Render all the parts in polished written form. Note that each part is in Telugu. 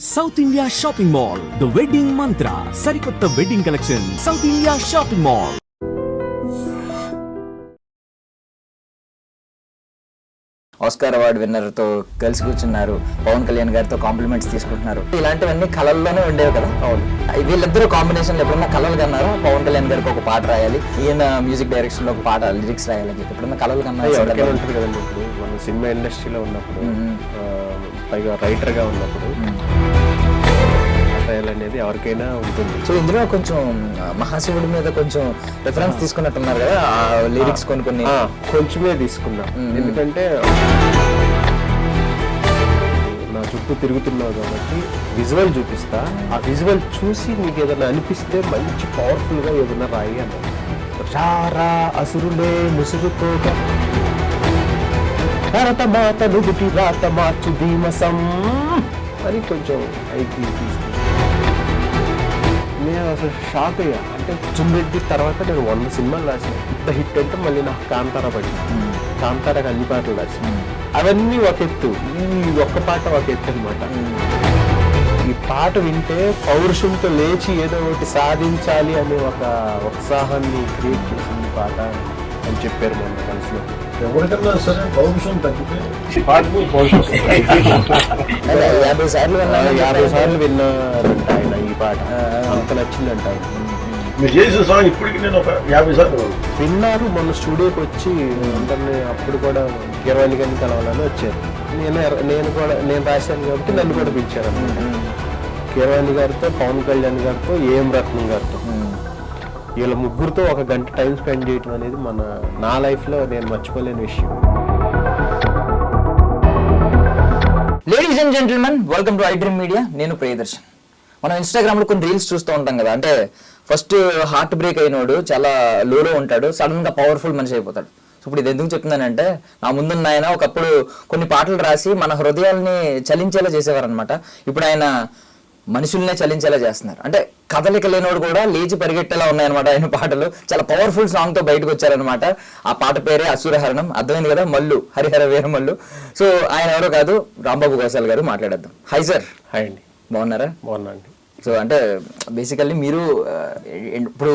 South India shopping mall the wedding మంత్ర సరికొత్త wedding collection south India shopping mall. Oscar award winner తో కలిసి కూర్చున్నారు, పవన్ కళ్యాణ్ గారితో కాంప్లిమెంట్స్ తీసుకుంటున్నారు. ఇలాంటివన్నీ కళల్లోనే ఉండేవి కదా. అవును, వీళ్ళిద్దరూ కాంబినేషన్ ఎప్పుడన్నా కళలు కన్నారా? పవన్ కళ్యాణ్ గారికి ఒక పాట రాయాలి, ఈయన మ్యూజిక్ డైరెక్షన్ లో ఒక పాట లిరిక్స్ రాయాలని చెప్పి ఎప్పుడన్నా కళలు కన్నారు? ఉంటుంది కదండి. ఇప్పుడు మన సినిమా ఇండస్ట్రీలో ఉన్నప్పుడు, పైగా రైటర్ గా ఉన్నప్పుడు అనేది ఎవరికైనా ఉంటుంది. సో ఇందులో కొంచెం మహాశివుడి మీద కొంచెం రిఫరెన్స్ తీసుకున్నట్టున్నారు కదా, ఆ లిరిక్స్ కొన్ని కొంచెమే తీసుకున్నాం. ఎందుకంటే నా చుట్టూ తిరుగుతున్నావు కాబట్టి విజువల్ చూపిస్తా, ఆ విజువల్ చూసి నీకు ఏదైనా అనిపిస్తే మంచి పవర్ఫుల్ గా ఏదైనా రాయి అన్నారు. రారా అసురులే ముసురుకోగా భరత మాత నుదుటి రాత మార్చు భీమసం అని కొంచెం ఐకి తీసుకున్నాను. నేను అసలు షాక్ అయ్యా. అంటే చుమ్రెడ్డి తర్వాత నేను 100 సినిమాలు రాసాను. ఇంత హిట్ అంటే మళ్ళీ నాకు కాంతారా పడింది. కాంతారాకి అన్ని పాటలు రాసాను. అవన్నీ ఒక ఎత్తు, ఈ ఒక్క పాట ఒక ఎత్తు అనమాట. ఈ పాట వింటే పౌరుషంతో లేచి ఏదో ఒకటి సాధించాలి అనే ఒక ఉత్సాహాన్ని క్రియేట్ చేసింది పాట అని చెప్పారు మన మనసులో. ఎవరికన్నా సరే పౌరుషం తగ్గితే 50 సార్లు విన్నారంట ఆయన ఈ పాట. అంత నచ్చిందంట ఆయన. మీరు చేసిన సాంగ్ ఇప్పటికి నేను ఒక 50 సార్లు విన్నారు. మొన్న స్టూడియోకి వచ్చి అందరినీ అప్పుడు కూడా కీరవాణి గారిని కలవాలని వచ్చారు. నేను రాశాను కాబట్టి నన్ను కూడా పిలిచారు అనమాట. కీరవాణి గారితో, పవన్ కళ్యాణ్ గారితో, ఏఎం రత్నం గారితో, వీళ్ళ ముగ్గురితో ఒక గంట టైం స్పెండ్ చేయడం అనేది నా లైఫ్లో నేను మర్చిపోలేని విషయం. Ladies and gentlemen, welcome to iDream Media. నేను ప్రియదర్శన్. మనం ఇన్స్టాగ్రామ్ లో కొన్ని రీల్స్ చూస్తూ ఉంటాం కదా. అంటే ఫస్ట్ హార్ట్ బ్రేక్ అయినోడు చాలా లోలో ఉంటాడు, సడన్ గా పవర్ఫుల్ మనిషి అయిపోతాడు. సో ఇప్పుడు ఇది ఎందుకు చెప్తున్నానంటే, నా ముందున్న ఆయన ఒకప్పుడు కొన్ని పాటలు రాసి మన హృదయాల్ని చలించేలా చేసేవారు అనమాట. ఇప్పుడు ఆయన మనుషుల్నే చలించేలా చేస్తున్నారు. అంటే కదలిక లేనోడు కూడా లేచి పరిగెట్టేలా ఉన్నాయన్నమాట ఆయన పాటలు. చాలా పవర్ఫుల్ సాంగ్ తో బయటకు వచ్చారనమాట. ఆ పాట పేరే అసురహరణం. అర్థమైంది కదా, మల్లు, హరిహర వీరమల్లు. సో ఆయన ఎవరో కాదు, రాంబాబు గోసాల్ గారు. మాట్లాడేద్దాం. Hi sir. హాయ్ అండి. బాగున్నారా? బాగున్నా అండి. సో అంటే బేసికల్లీ మీరు ఇప్పుడు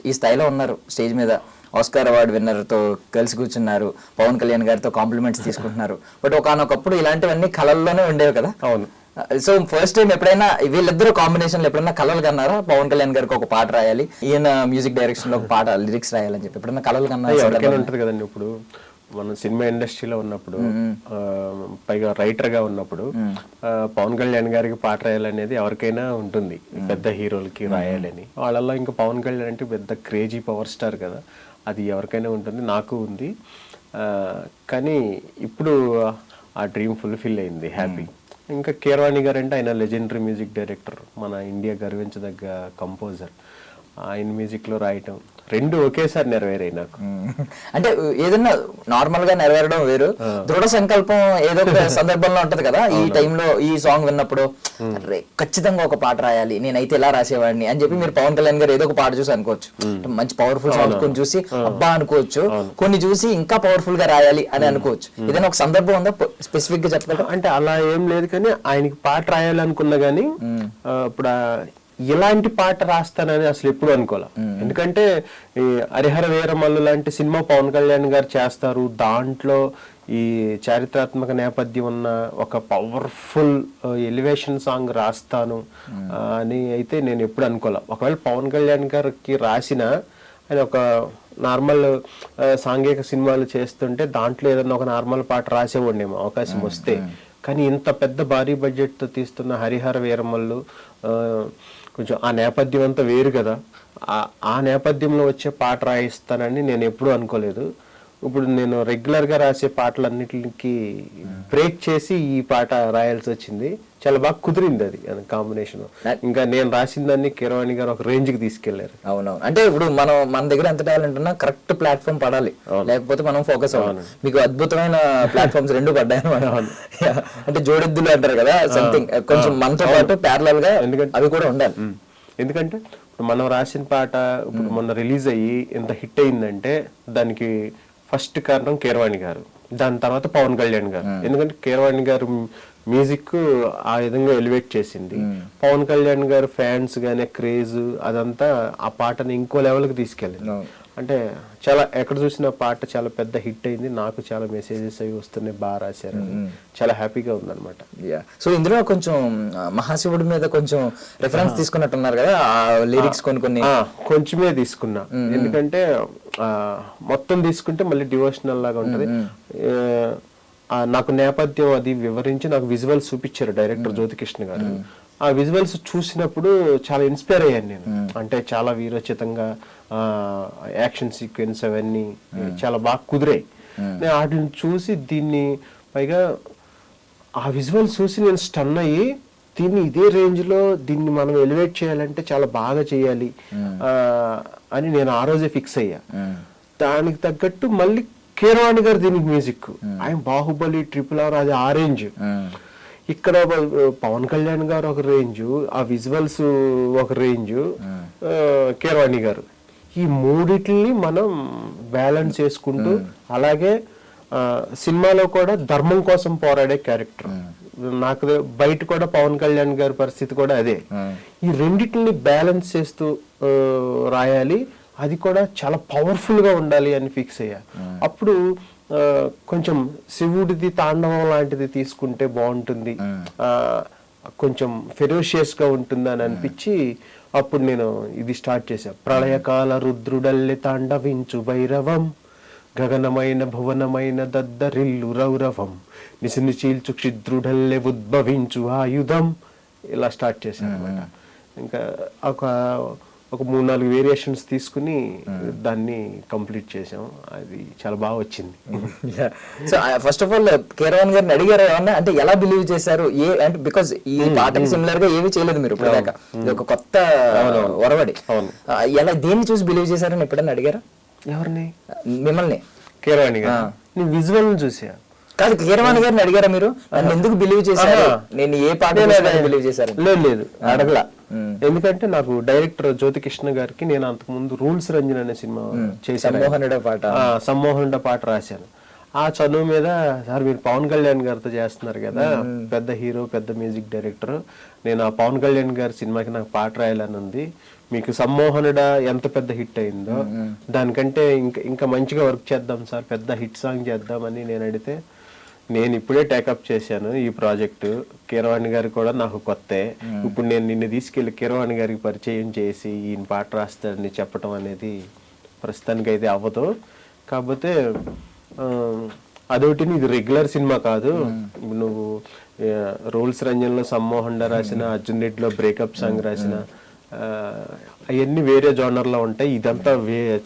ఈ స్థాయిలో ఉన్నారు, స్టేజ్ మీద ఆస్కార్ అవార్డు విన్నర్ తో కలిసి కూర్చున్నారు, పవన్ కళ్యాణ్ గారితో కాంప్లిమెంట్స్ తీసుకుంటున్నారు. బట్ ఒకనొకప్పుడు ఇలాంటివన్నీ కళల్లోనే ఉండేవి కదా. అవును. సో ఫస్ట్ టైం ఎప్పుడైనా వీళ్ళిద్దరూ కాంబినేషన్ లో ఎప్పుడైనా కళలు కన్నారా? పవన్ కళ్యాణ్ గారికి ఒక పాట రాయాలి, ఈయన మ్యూజిక్ డైరెక్షన్ లో ఒక పాట లిరిక్స్ రాయాలని చెప్పి ఎప్పుడైనా కళలు కన్నారా? ఎవరికైనా ఉంటుంది కదండి. ఇప్పుడు మనం సినిమా ఇండస్ట్రీలో ఉన్నప్పుడు, పైగా రైటర్ గా ఉన్నప్పుడు, పవన్ కళ్యాణ్ గారికి పాట రాయాలనేది ఎవరికైనా ఉంటుంది. పెద్ద హీరోలకి రాయాలని. వాళ్ళల్లో ఇంకా పవన్ కళ్యాణ్ అంటే పెద్ద క్రేజీ పవర్ స్టార్ కదా, అది ఎవరికైనా ఉంటుంది. నాకు ఉంది. కానీ ఇప్పుడు ఆ డ్రీమ్ ఫుల్ఫిల్ అయింది, హ్యాపీ. ఇంకా కీరవాణి గారు అంటే ఆయన లెజెండరీ మ్యూజిక్ డైరెక్టర్, మన ఇండియా గర్వించదగ్గ కంపోజర్. ఆయన మ్యూజిక్ లో రాయటం రెండు ఒకేసారి నెరవేరాయి నాకు. అంటే ఏదన్నా నార్మల్ గా నెరవేరడం వేరు, దృఢ సంకల్పం ఏదో ఒక సందర్భంలో ఉంటది కదా. ఈ టైంలో ఈ సాంగ్ విన్నప్పుడు ఖచ్చితంగా ఒక పాట రాయాలి, నేనైతే ఇలా రాసేవాడిని అని చెప్పి మీరు పవన్ కళ్యాణ్ గారు ఏదో ఒక పాట చూసి అనుకోవచ్చు. మంచి పవర్ఫుల్ సాంగ్ కొన్ని చూసి అబ్బా అనుకోవచ్చు, కొన్ని చూసి ఇంకా పవర్ఫుల్ గా రాయాలి అని అనుకోవచ్చు. ఏదైనా ఒక సందర్భం ఉందా స్పెసిఫిక్ గా చెప్పగలరా? అంటే అలా ఏం లేదు, కానీ ఆయనకి పాట రాయాలనుకున్నా గానీ ఇప్పుడు ఇలాంటి పాట రాస్తానని అసలు ఎప్పుడు అనుకోలే. ఎందుకంటే ఈ హరిహర వీరమల్లు లాంటి సినిమా పవన్ కళ్యాణ్ గారు చేస్తారు, దాంట్లో ఈ చారిత్రాత్మక నేపథ్యం ఉన్న ఒక పవర్ఫుల్ ఎలివేషన్ సాంగ్ రాస్తాను అని అయితే నేను ఎప్పుడు అనుకోలే. ఒకవేళ పవన్ కళ్యాణ్ గారికి రాసిన ఆయన ఒక నార్మల్ సాంఘిక సినిమాలు చేస్తుంటే దాంట్లో ఏదన్నా ఒక నార్మల్ పాట రాసేవాడేమో అవకాశం వస్తే. కానీ ఇంత పెద్ద భారీ బడ్జెట్ తో తీస్తున్న హరిహర వీరమల్లు కొంచెం ఆ నేపథ్యం అంతా వేరు కదా. ఆ నేపథ్యంలో వచ్చే పాట రాయిస్తానని నేను ఎప్పుడూ అనుకోలేదు. ఇప్పుడు నేను రెగ్యులర్ గా రాసే పాటలన్నిటికి బ్రేక్ చేసి ఈ పాట రాయాల్సి వచ్చింది. చాలా బాగా కుదిరింది అది కాంబినేషన్. ఇంకా నేను రాసిన దాన్ని కీరవాణి గారు ఒక రేంజ్ కి తీసుకెళ్లారు. అవునవును. అంటే ఇప్పుడు మన దగ్గర ఎంత టాలెంట్ ఉన్నా కరెక్ట్ ప్లాట్ఫామ్ పడాలి, లేకపోతే మనం ఫోకస్ అవ్వాలి. మీకు అద్భుతమైన ప్లాట్ఫామ్స్ రెండు పడ్డాయి. అంటే జోడెద్దులు అంటారు కదా, సంథింగ్ కొంచెం మనతో పాటు ప్యారలల్ గా అవి కూడా ఉండాలి. ఎందుకంటే మనం రాసిన పాట ఇప్పుడు మొన్న రిలీజ్ అయ్యి ఎంత హిట్ అయిందంటే దానికి ఫస్ట్ కారణం కీరవాణి గారు, దాని తర్వాత పవన్ కళ్యాణ్ గారు. ఎందుకంటే కీరవాణి గారు మ్యూజిక్ ఆ విధంగా ఎలివేట్ చేసింది. పవన్ కళ్యాణ్ గారు ఫ్యాన్స్ గానే క్రేజ్ అదంతా ఆ పాటని ఇంకో లెవెల్కి తీసుకెళ్ళింది. అంటే చాలా ఎక్కడ చూసిన పాట చాలా పెద్ద హిట్ అయింది. నాకు చాలా మెసేజెస్ అవి వస్తున్నాయి, బాగా రాశారు, చాలా హ్యాపీగా ఉందన్నమాట. సో ఇందులో కొంచెం మహాశివుడి మీద కొంచెం రెఫరెన్స్ తీసుకున్నట్టున్నారు కదా, ఆ లిరిక్స్ కొన్ని కొంచెమే తీసుకున్నా. ఎందుకంటే మొత్తం తీసుకుంటే మళ్ళీ డివోషనల్ లాగా ఉంటది. నాకు నేపథ్యం అది వివరించి నాకు విజువల్స్ చూపించారు డైరెక్టర్ జ్యోతికృష్ణ గారు. ఆ విజువల్స్ చూసినప్పుడు చాలా ఇన్స్పైర్ అయ్యాను నేను. అంటే చాలా వీరోచితంగా యాక్షన్ సీక్వెన్స్ అవన్నీ చాలా బాగా కుదిరాయి. నేను వాటిని చూసి దీన్ని పైగా ఆ విజువల్స్ చూసి నేను స్టన్ అయ్యి దీన్ని ఇదే రేంజ్ లో దీన్ని మనం ఎలివేట్ చేయాలంటే చాలా బాగా చేయాలి అని నేను ఆ రోజే ఫిక్స్ అయ్యా. దానికి తగ్గట్టు మళ్ళీ కీరవాణి గారు దీనికి మ్యూజిక్, ఆయన బాహుబలి, RRR అది ఆ రేంజ్. ఇక్కడ పవన్ కళ్యాణ్ గారు ఒక రేంజ్, ఆ విజువల్స్ ఒక రేంజ్, కీరవాణి గారు, ఈ మూడిటిని మనం బ్యాలెన్స్ చేసుకుంటూ, అలాగే సినిమాలో కూడా ధర్మం కోసం పోరాడే క్యారెక్టర్. నాకు బయట కూడా పవన్ కళ్యాణ్ గారి పరిస్థితి కూడా అదే. ఈ రెండింటిని బ్యాలెన్స్ చేస్తూ రాయాలి, అది కూడా చాలా పవర్ఫుల్ గా ఉండాలి అని ఫిక్స్ అయ్యా. అప్పుడు కొంచెం శివుడిది తాండవం లాంటిది తీసుకుంటే బాగుంటుంది, కొంచెం ఫెరోషియస్ గా ఉంటుంది అని అనిపించి అప్పుడు నేను ఇది స్టార్ట్ చేశా. ప్రళయకాల రుద్రుడల్లె తాండవించు భైరవం, గగనమైన భువనమైన దద్దరిల్లు రౌరవం, నిసిని చీల్చు క్షిద్రుడల్లె ఉద్భవించు ఆయుధం, ఇలా స్టార్ట్ చేశాను అనమాట. ఇంకా ఒక 3-4 వేరియేషన్స్ తీసుకుని దాన్ని కంప్లీట్ చేసాం. అది చాలా బాగా వచ్చింది. So first of all Keeravani గారిని అడిగారు ఏమన్నా, అంటే ఎలా బిలీవ్ చేశారు అంటే బికాస్ ఈ పాటకి సిమిలర్ గా ఏమీ చేయలేదు మీరు ఇప్పటిదాకా, ఇది ఒక కొత్త ఒరవడి, ఎలా దేన్ని చూసి బిలీవ్ చేశారని ఎప్పుడన్నా అడిగారా? ఎవరిని? మిమ్మల్ని. కీరవాణి గారు. నేను విజువల్ చూసా. కాదు, కీరవాణి గారిని అడిగారా మీరు నన్ను ఎందుకు బిలీవ్ చేశారు, నేను ఏ పాట బిలీవ్ చేశారు? లేదు అడగలా. ఎందుకంటే నాకు డైరెక్టర్ జ్యోతికృష్ణ గారికి నేను అంతకు ముందు రూల్స్ రంజన్ అనే సినిమా చేశాను, సమ్మోహనుడ పాట రాశాను. ఆ చదువు మీద సార్ మీరు పవన్ కళ్యాణ్ గారితో చేస్తున్నారు కదా, పెద్ద హీరో, పెద్ద మ్యూజిక్ డైరెక్టర్, నేను ఆ పవన్ కళ్యాణ్ గారి సినిమాకి నాకు పాట రాయాలని ఉంది, మీకు సమ్మోహనుడ ఎంత పెద్ద హిట్ అయిందో దానికంటే ఇంకా మంచిగా వర్క్ చేద్దాం సార్, పెద్ద హిట్ సాంగ్ చేద్దామని నేను అడిగితే, నేను ఇప్పుడే టేకప్ చేశాను ఈ ప్రాజెక్టు, కీరవాణి గారు కూడా నాకు కొత్తే, ఇప్పుడు నేను నిన్ను తీసుకెళ్లి కీరవాణి గారికి పరిచయం చేసి ఈయన పాట రాస్తాడని చెప్పడం అనేది ప్రస్తుతానికి అయితే అవ్వదు. కాకపోతే అదొకటి, ఇది రెగ్యులర్ సినిమా కాదు, నువ్వు రూల్స్ రంజన్లో సమ్మోహన్ రాసిన, అర్జున్ రెడ్డిలో బ్రేకప్ సాంగ్ రాసిన, అవన్నీ వేరే జోనర్లో ఉంటాయి, ఇదంతా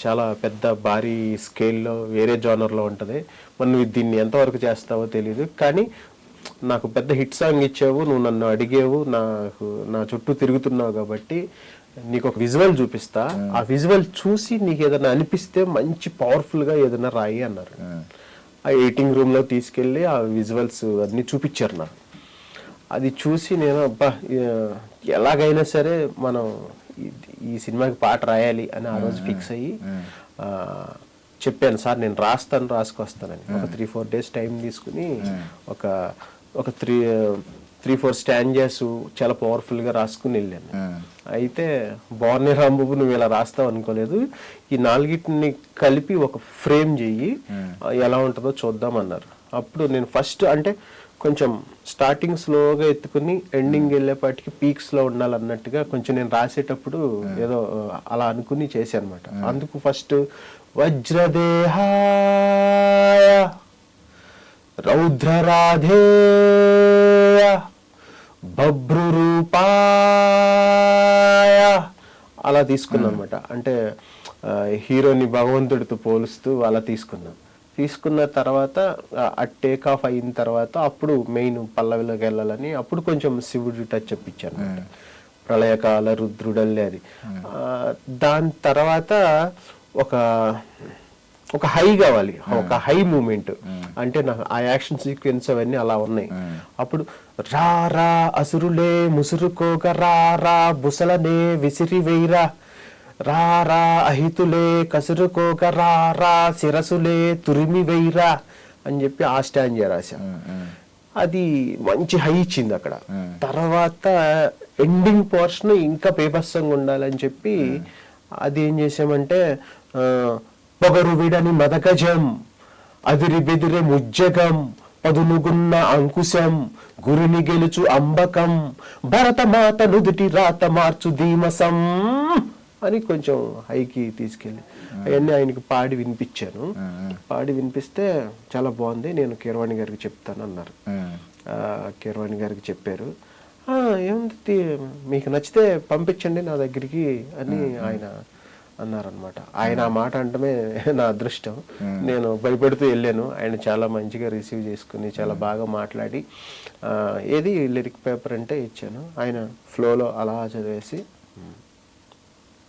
చాలా పెద్ద భారీ స్కేల్లో వేరే జోనర్లో ఉంటుంది. మరి నువ్వు దీన్ని ఎంతవరకు చేస్తావో తెలియదు, కానీ నాకు పెద్ద హిట్ సాంగ్ ఇచ్చావు, నువ్వు నన్ను అడిగేవు, నా చుట్టూ తిరుగుతున్నావు కాబట్టి నీకు ఒక విజువల్ చూపిస్తా, ఆ విజువల్ చూసి నీకు ఏదైనా అనిపిస్తే మంచి పవర్ఫుల్గా ఏదైనా రాయి అన్నారు. ఆ ఎడిటింగ్ రూమ్లో తీసుకెళ్ళి ఆ విజువల్స్ అన్నీ చూపించారు నాకు. అది చూసి నేను అబ్బా ఎలాగైనా సరే మనం ఈ సినిమాకి పాట రాయాలి అని ఆ రోజు ఫిక్స్ అయ్యి చెప్పాను, సార్ నేను రాసుకొస్తానని. ఒక 3-4 days టైం తీసుకుని ఒక 3-4 స్టాంజెస్ చాలా పవర్ఫుల్గా రాసుకుని వెళ్ళాను. అయితే బాగున్నాయి రాంబాబు, నువ్వు ఇలా రాస్తావు అనుకోలేదు, ఈ 4ని కలిపి ఒక ఫ్రేమ్ చెయ్యి, ఎలా ఉంటుందో చూద్దామన్నారు. అప్పుడు నేను ఫస్ట్ అంటే కొంచెం స్టార్టింగ్ స్లోగా ఎత్తుకుని ఎండింగ్ వెళ్ళేపాటికి పీక్స్ లో ఉండాలన్నట్టుగా కొంచెం నేను రాసేటప్పుడు ఏదో అలా అనుకుని చేశాను అనమాట. అందుకు ఫస్ట్ వజ్రదేహాయ రౌద్రరాధేయ బభ్రురూపాయ అలా తీసుకున్నాను అనమాట. అంటే హీరోని భగవంతుడితో పోలుస్తూ అలా తీసుకున్న తర్వాత ఆ టేక్ ఆఫ్ అయిన తర్వాత అప్పుడు మెయిన్ పల్లవిలోకి వెళ్ళాలని అప్పుడు కొంచెం శివుడి టచ్ ఇప్పించాను అనమాట. ప్రళయకాల రుద్రుడల్లే అది. దాని తర్వాత ఒక హై కావాలి, ఒక హై మూమెంట్. అంటే నాకు ఆ యాక్షన్ సీక్వెన్స్ అవన్నీ అలా ఉన్నాయి. అప్పుడు రా రా అసురులే ముసురుకోక రా రా బుసలనే విసిరి వేయరా, రా రా అహితులే కసురుకోక రా రా శిరసులే తురిమి వేయరా అని చెప్పి ఆ స్టాండ్ రాశా. అది మంచి హై ఇచ్చింది అక్కడ. తర్వాత ఎండింగ్ పోర్షన్ ఇంకా పేపర్సంగా ఉండాలని చెప్పి అది ఏం చేసామంటే పొగరు విడని మదకజం అదిరి బెదిరే ముజ్జగం పదునుగున్న అంకుశం గురిని గెలుచు అంబకం భరతమాత నుదుటి రాత మార్చు ధీమసం అని కొంచెం హైకి తీసుకెళ్ళి అవన్నీ ఆయనకి పాడి వినిపించాను. పాడి వినిపిస్తే చాలా బాగుంది, నేను కీరవాణి గారికి చెప్తాను అన్నారు. కీరవాణి గారికి చెప్పారు. ఏముంది మీకు నచ్చితే పంపించండి నా దగ్గరికి అని ఆయన అన్నారనమాట. ఆయన ఆ మాట అంటమే నా అదృష్టం. నేను భయపడుతూ వెళ్ళాను. ఆయన చాలా మంచిగా రిసీవ్ చేసుకుని చాలా బాగా మాట్లాడి ఏది లిరిక్ పేపర్ అంటే ఇచ్చాను. ఆయన ఫ్లోలో అలా చదివేసి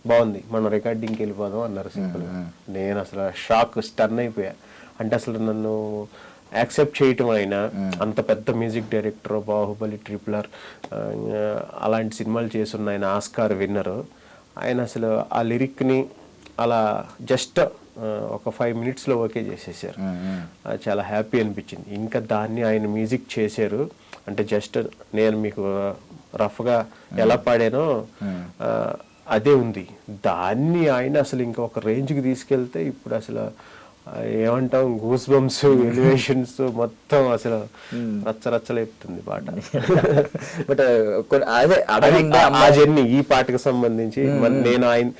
బాగుంది మనం రికార్డింగ్కి వెళ్ళిపోదాం అన్నారు సింపుల్గా. నేను అసలు షాక్ స్టన్ అయిపోయా. అంటే అసలు నన్ను యాక్సెప్ట్ చేయటం, ఆయన అంత పెద్ద మ్యూజిక్ డైరెక్టర్, బాహుబలి, RRR అలాంటి సినిమాలు చేస్తున్న ఆయన, ఆస్కార్ విన్నరు, ఆయన అసలు ఆ లిరిక్ని అలా జస్ట్ ఒక 5 minutesలో ఓకే చేసేసారు. చాలా హ్యాపీ అనిపించింది. ఇంకా దాన్ని ఆయన మ్యూజిక్ చేశారు. అంటే జస్ట్ నేను మీకు రఫ్గా ఎలా పాడానో అదే ఉంది. దాన్ని ఆయన అసలు ఇంకా ఒక రేంజ్కి తీసుకెళ్తే ఇప్పుడు అసలు ఏమంటాం, గూస్ బంప్స్, ఎలివేషన్స్ మొత్తం అసలు రచ్చరచ్చలేపుతుంది పాట. బట్ అదే ఆ జర్నీ ఈ పాటకు సంబంధించి నేను ఆయన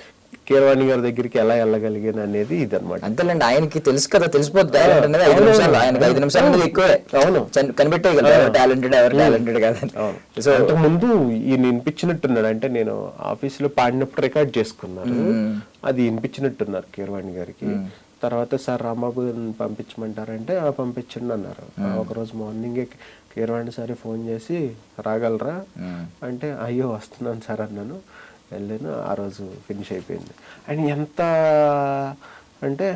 కీరవాణి గారి దగ్గరికి ఎలా వెళ్ళగలిగాను అనేది ఇదన్నమాట. అంతేలేండి, ఆయనకి తెలుసు కదా, తెలిసిపోతుంది. ఆయనకి 5 నిమిషాలు అనేది ఎక్కువే. అవును, కనిపెట్టే కదా ఎవరు టాలెంటెడ్ ఎవరు టాలెంటెడ్ కదా. సో అంతకు ముందు ఈయన వినిపించినట్టున్నాడు. అంటే నేను ఆఫీసులో పాడినప్పుడు రికార్డ్ చేసుకున్నాను, అది వినిపించినట్టున్నారు కీరవాణి గారికి. తర్వాత సార్ రాంబాబు పంపించమంటారంటే పంపించండి అన్నారు. ఒకరోజు మార్నింగే కీరవాణి సార్ ఫోన్ చేసి రాగలరా అంటే అయ్యో వస్తున్నాను సార్ అన్నాను. వెళ్ళాను. ఆ రోజు ఫినిష్ అయిపోయింది. అండ్ ఎంత అంటే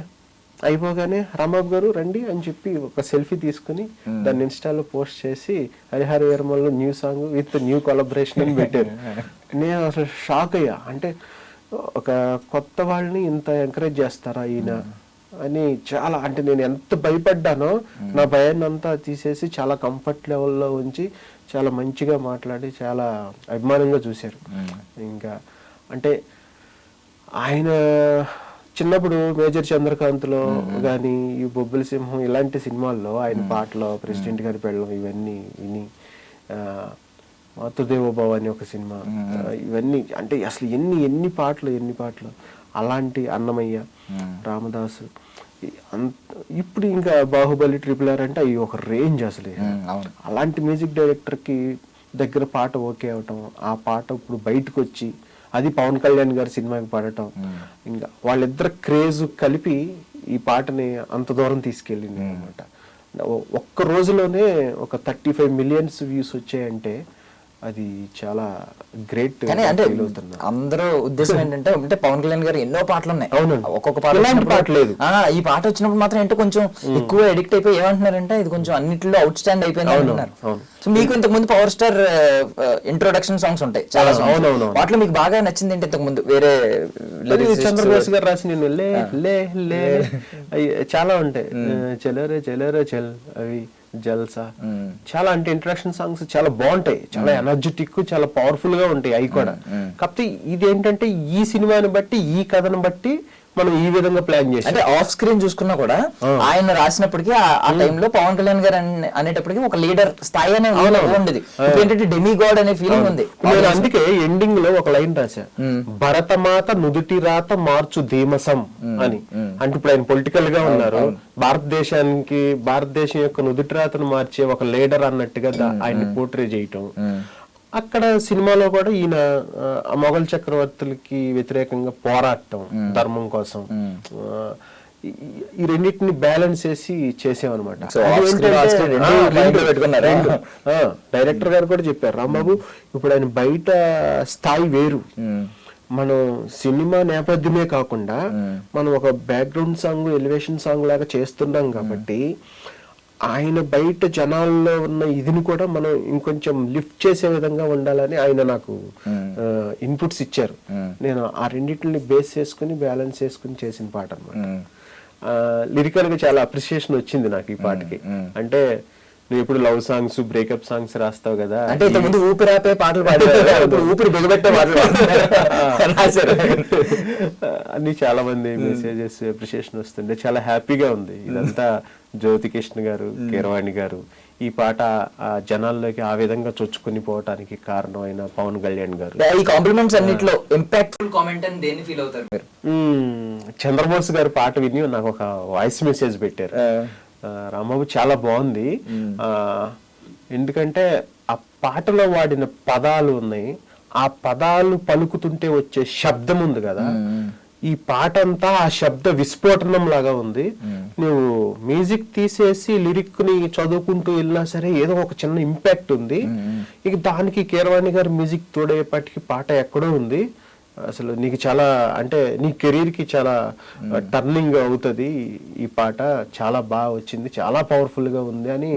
అయిపోగానే రాంబాబు గారు రండి అని చెప్పి ఒక సెల్ఫీ తీసుకుని దాన్ని ఇన్స్టాలో పోస్ట్ చేసి హరిహర వీరమల్లో new song with new collaboration అని పెట్టారు. నేను అసలు షాక్ అయ్యా. అంటే ఒక కొత్త వాళ్ళని ఇంత ఎంకరేజ్ చేస్తారా ఈయన అని చాలా, అంటే నేను ఎంత భయపడ్డానో నా భయాన్ని అంతా తీసేసి చాలా కంఫర్ట్ లెవెల్లో ఉంచి చాలా మంచిగా మాట్లాడి చాలా అభిమానంగా చూశారు. ఇంకా అంటే ఆయన చిన్నప్పుడు మేజర్ చంద్రకాంత్లో కానీ ఈ బొబ్బిలి సింహం ఇలాంటి సినిమాల్లో ఆయన పాటలో ప్రెసిడెంట్ గారి పెళ్ళం ఇవన్నీ విని, మాతృదేవోభవ అని ఒక సినిమా, ఇవన్నీ అంటే అసలు ఎన్ని పాటలు అలాంటి అన్నమయ్య, రామదాసు, ఇప్పుడు ఇంకా బాహుబలి, RRR అంటే అవి ఒక రేంజ్ అసలు. అలాంటి మ్యూజిక్ డైరెక్టర్కి దగ్గర పాట ఓకే అవటం, ఆ పాట ఇప్పుడు బయటకు వచ్చి అది పవన్ కళ్యాణ్ గారి సినిమాకి పాడటం, ఇంకా వాళ్ళిద్దరు క్రేజ్ కలిపి ఈ పాటని అంత దూరం తీసుకెళ్ళింది అనమాట. ఒక్క రోజులోనే ఒక 35 million వ్యూస్ వచ్చాయంటే అది చాలా గ్రేట్. అంటే అందరూ ఉద్దేశం ఏంటంటే అంటే పవన్ కళ్యాణ్ గారు ఎన్నో పాటలు ఉన్నాయి. ఒక్కొక్క పాట లేదు. ఈ పాట వచ్చినప్పుడు మాత్రం ఏంటో కొంచెం ఎక్కువ ఎడిక్ట్ అయిపోయి ఏమంటున్నారంటే ఇది కొంచెం అన్నిటిలో అవుట్ స్టాండ్ అయిపోయింది అంటున్నారు. సో మీకు ఇంతకు ముందు పవర్ స్టార్ ఇంట్రొడక్షన్ సాంగ్స్ ఉంటాయి చాలా. వాటిలో మీకు బాగా నచ్చింది ఏంటి ఇంతకు ముందు? వేరే చంద్రబోస్ గారు రాసి నేను లే లే లే చాలా ఉంటాయి. చెలరే చెలరే చెల్, అవి జల్సా, చాలా అంటే ఇంట్రడక్షన్ సాంగ్స్ చాలా బాగుంటాయి, చాలా ఎనర్జెటిక్, చాలా పవర్ఫుల్ గా ఉంటాయి అవి కూడా. కాకపోతే ఇది ఏంటంటే ఈ సినిమాని బట్టి ఈ కథను బట్టి మనం ఈ విధంగా ప్లాన్ చేసి, అంటే ఆఫ్ స్క్రీన్ చూసుకున్నా కూడా ఆయన రాసినప్పటికీ ఆ టైంలో పవన్ కళ్యాణ్ గారు అనేటప్పటికీ ఒక లీడర్ స్థాయి అనే ఉండేది. ఏంటంటే డెమి గాడ్ అనే ఫీలింగ్ ఉంది. నేను అందుకే ఎండింగ్ లో ఒక లైన్ రాశా, భరతమాత నుదుటి రాత మార్చు ధీమసం అని. అంటే ఇప్పుడు ఆయన పొలిటికల్ గా ఉన్నారు, భారతదేశం యొక్క నుదుటి రాతను మార్చే ఒక లీడర్ అన్నట్టుగా ఆయన్ని పోర్ట్రే చేయటం. అక్కడ సినిమాలో కూడా ఈయన మొఘల్ చక్రవర్తులకి వ్యతిరేకంగా పోరాటం ధర్మం కోసం, ఈ రెండింటిని బ్యాలెన్స్ చేసి చేసామన్నమాట. డైరెక్టర్ గారు కూడా చెప్పారు, రాంబాబు ఇప్పుడు ఆయన బయట స్థాయి వేరు, మనం సినిమా నేపథ్యమే కాకుండా మనం ఒక బ్యాక్గ్రౌండ్ సాంగ్, ఎలివేషన్ సాంగ్ లాగా చేస్తున్నాం కాబట్టి ఆయన బయట జనాల్లో ఉన్న ఇదిని కూడా మనం ఇంకొంచెం లిఫ్ట్ చేసే విధంగా ఉండాలని ఆయన నాకు ఇన్పుట్స్ ఇచ్చారు. నేను ఆ రెండింటిని బేస్ చేసుకుని బ్యాలెన్స్ చేసుకుని చేసిన పాట అన్నమాట. లిరికల్ గా చాలా అప్రిసియేషన్ వచ్చింది నాకు ఈ పాటకి. అంటే నువ్వు ఎప్పుడు లవ్ సాంగ్స్ బ్రేకప్ సాంగ్స్ రాస్తావు కదా, అంటే ఇంతకుముందు ఊపిరాపే పాటలు పాడేవారు, ఇప్పుడు ఊపిరి బిగబెట్టే పాటలు రాశారు. అన్ని చాలా మంది మెసేజెస్ అప్రిషియేషన్ వస్తుండే చాలా హ్యాపీగా ఉంది. ఇదంతా జ్యోతికృష్ణ గారు, కీరవాణి గారు ఈ పాట ఆ జనాల్లోకి ఆ విధంగా చొచ్చుకుని పోవటానికి కారణమైన పవన్ కళ్యాణ్ గారు. ఈ కాంప్లిమెంట్స్ అన్నిట్లో ఇంపాక్ట్ఫుల్ కామెంట్ అని దేన్ని ఫీల్ అవుతారు మీరు? చంద్రబోస్ గారు పాట విని నాకు ఒక వాయిస్ మెసేజ్ పెట్టారు, రాంబాబు చాలా బాగుంది, ఎందుకంటే ఆ పాటలో వాడిన పదాలు ఉన్నాయి, ఆ పదాలు పలుకుతుంటే వచ్చే శబ్దం ఉంది కదా, ఈ పాట అంతా ఆ శబ్ద విస్ఫోటనం లాగా ఉంది. నువ్వు మ్యూజిక్ తీసేసి లిరిక్ ని చదువుకుంటూ వెళ్ళినా సరే ఏదో ఒక చిన్న ఇంపాక్ట్ ఉంది. ఇక దానికి కీరవాణి గారు మ్యూజిక్ తోడేపటికి పాట ఎక్కడో ఉంది. అసలు నీకు చాలా అంటే నీ కెరీర్ కి చాలా టర్నింగ్ అవుతుంది, ఈ పాట చాలా బాగా వచ్చింది, చాలా పవర్ఫుల్ గా ఉంది అని